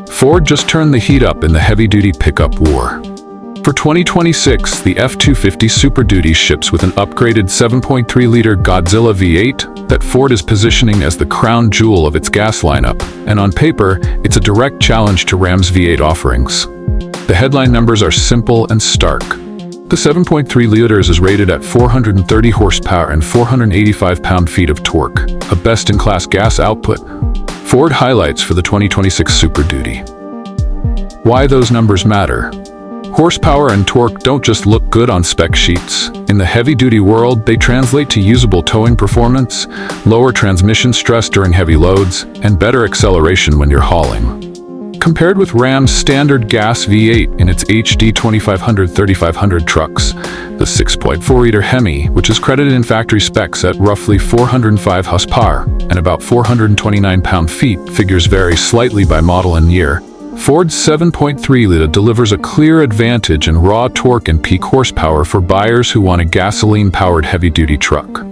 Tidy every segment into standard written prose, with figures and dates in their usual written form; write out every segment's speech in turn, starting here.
Ford just turned the heat up in the heavy-duty pickup war. For 2026, the F-250 Super Duty ships with an upgraded 7.3-liter Godzilla V8 that Ford is positioning as the crown jewel of its gas lineup, and on paper, it's a direct challenge to Ram's V8 offerings. The headline numbers are simple and stark. The 7.3 liters is rated at 430 horsepower and 485 pound-feet of torque, a best-in-class gas output. Ford highlights for the 2026 Super Duty. Why those numbers matter. Horsepower and torque don't just look good on spec sheets. In the heavy-duty world, they translate to usable towing performance, lower transmission stress during heavy loads, and better acceleration when you're hauling. Compared with Ram's standard gas V8 in its HD 2500-3500 trucks, the 6.4-liter HEMI, which is credited in factory specs at roughly 405 horsepower and about 429 pound-feet, figures vary slightly by model and year. Ford's 7.3-liter delivers a clear advantage in raw torque and peak horsepower for buyers who want a gasoline-powered heavy-duty truck.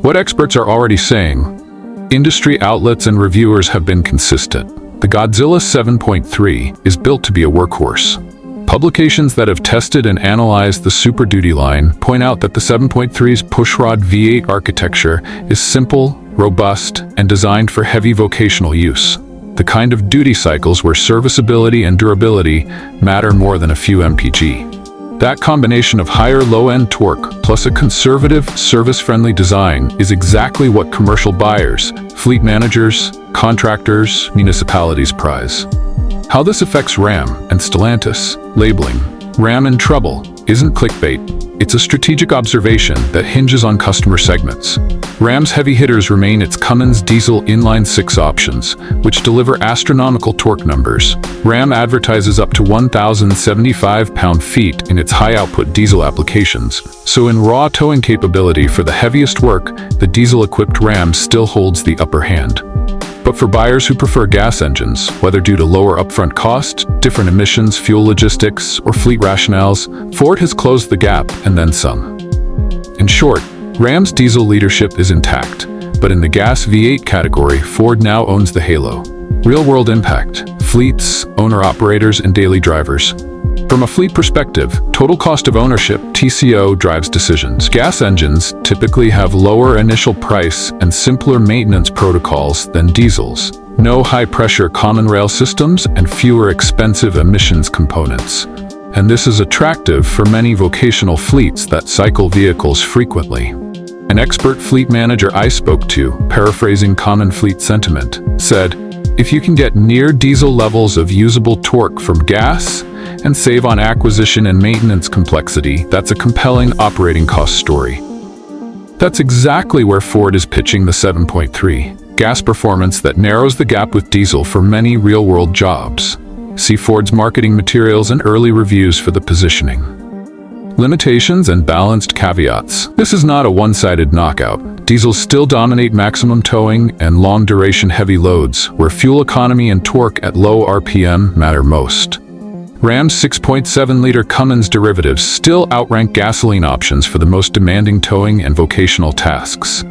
What experts are already saying? Industry outlets and reviewers have been consistent. The Godzilla 7.3 is built to be a workhorse. Publications that have tested and analyzed the Super Duty line point out that the 7.3's pushrod V8 architecture is simple, robust, and designed for heavy vocational use. The kind of duty cycles where serviceability and durability matter more than a few mpg. That combination of higher low-end torque plus a conservative, service-friendly design is exactly what commercial buyers, fleet managers, contractors, municipalities prize. How this affects Ram and Stellantis. Labeling Ram in trouble isn't clickbait. It's a strategic observation that hinges on customer segments. Ram's heavy hitters remain its Cummins diesel inline-six options, which deliver astronomical torque numbers. Ram advertises up to 1,075 pound-feet in its high-output diesel applications, so in raw towing capability for the heaviest work, the diesel-equipped Ram still holds the upper hand. But for buyers who prefer gas engines, whether due to lower upfront cost, different emissions, fuel logistics, or fleet rationales, Ford has closed the gap and then some. In short, Ram's diesel leadership is intact, but in the gas V8 category, Ford now owns the halo. Real-world impact: fleets, owner-operators, and daily drivers. From a fleet perspective, total cost of ownership (TCO) drives decisions. Gas engines typically have lower initial price and simpler maintenance protocols than diesels. No high-pressure common rail systems and fewer expensive emissions components. And this is attractive for many vocational fleets that cycle vehicles frequently. An expert fleet manager I spoke to, paraphrasing common fleet sentiment, said, "If you can get near diesel levels of usable torque from gas and save on acquisition and maintenance complexity, that's a compelling operating cost story." That's exactly where Ford is pitching the 7.3, gas performance that narrows the gap with diesel for many real-world jobs. See Ford's marketing materials and early reviews for the positioning. Limitations and balanced caveats. This is not a one-sided knockout. Diesels still dominate maximum towing and long-duration heavy loads, where fuel economy and torque at low RPM matter most. Ram's 6.7-liter Cummins derivatives still outrank gasoline options for the most demanding towing and vocational tasks.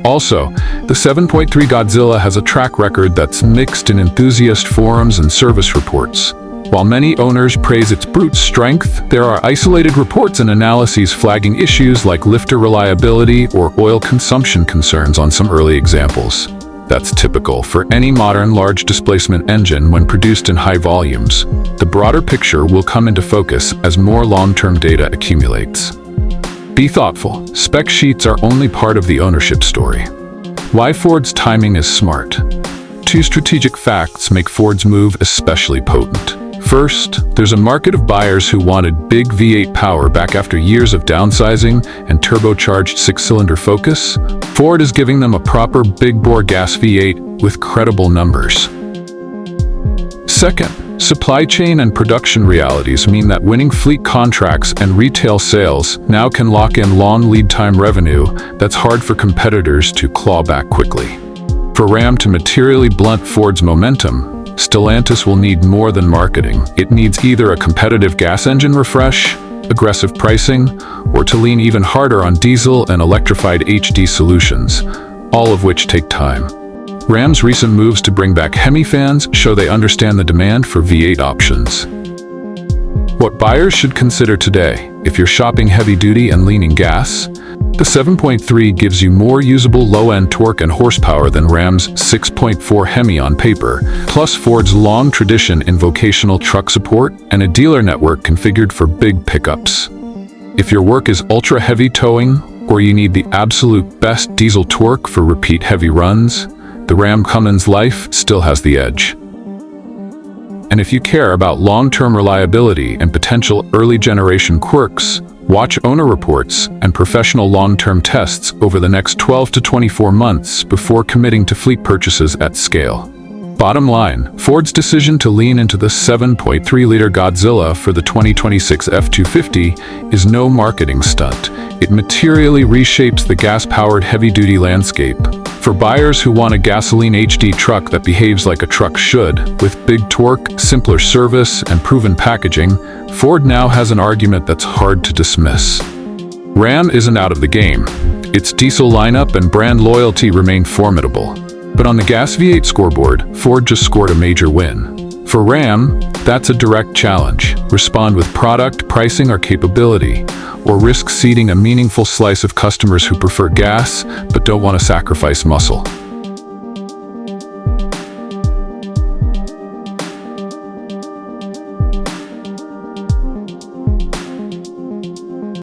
Also, the 7.3 Godzilla has a track record that's mixed in enthusiast forums and service reports. While many owners praise its brute strength, there are isolated reports and analyses flagging issues like lifter reliability or oil consumption concerns on some early examples. That's typical for any modern large displacement engine when produced in high volumes. The broader picture will come into focus as more long-term data accumulates. Be thoughtful. Spec sheets are only part of the ownership story. Why Ford's timing is smart. Two strategic facts make Ford's move especially potent. First, there's a market of buyers who wanted big V8 power back after years of downsizing and turbocharged six-cylinder focus. Ford is giving them a proper big-bore gas V8 with credible numbers. Second, supply chain and production realities mean that winning fleet contracts and retail sales now can lock in long lead time revenue that's hard for competitors to claw back quickly. For Ram to materially blunt Ford's momentum, Stellantis will need more than marketing. It needs either a competitive gas engine refresh, aggressive pricing, or to lean even harder on diesel and electrified HD solutions, all of which take time. Ram's recent moves to bring back HEMI fans show they understand the demand for V8 options. What buyers should consider today: if you're shopping heavy-duty and leaning gas, the 7.3 gives you more usable low-end torque and horsepower than Ram's 6.4 HEMI on paper, plus Ford's long tradition in vocational truck support and a dealer network configured for big pickups. If your work is ultra-heavy towing, or you need the absolute best diesel torque for repeat heavy runs, the Ram Cummins Life still has the edge. And if you care about long-term reliability and potential early-generation quirks, watch owner reports and professional long-term tests over the next 12 to 24 months before committing to fleet purchases at scale. Bottom line, Ford's decision to lean into the 7.3-liter Godzilla for the 2026 F-250 is no marketing stunt. It materially reshapes the gas-powered heavy-duty landscape. For buyers who want a gasoline HD truck that behaves like a truck should, with big torque, simpler service, and proven packaging, Ford now has an argument that's hard to dismiss. Ram isn't out of the game. Its diesel lineup and brand loyalty remain formidable. But on the gas V8 scoreboard, Ford just scored a major win. For Ram, that's a direct challenge. Respond with product, pricing, or capability, or risk ceding a meaningful slice of customers who prefer gas but don't want to sacrifice muscle.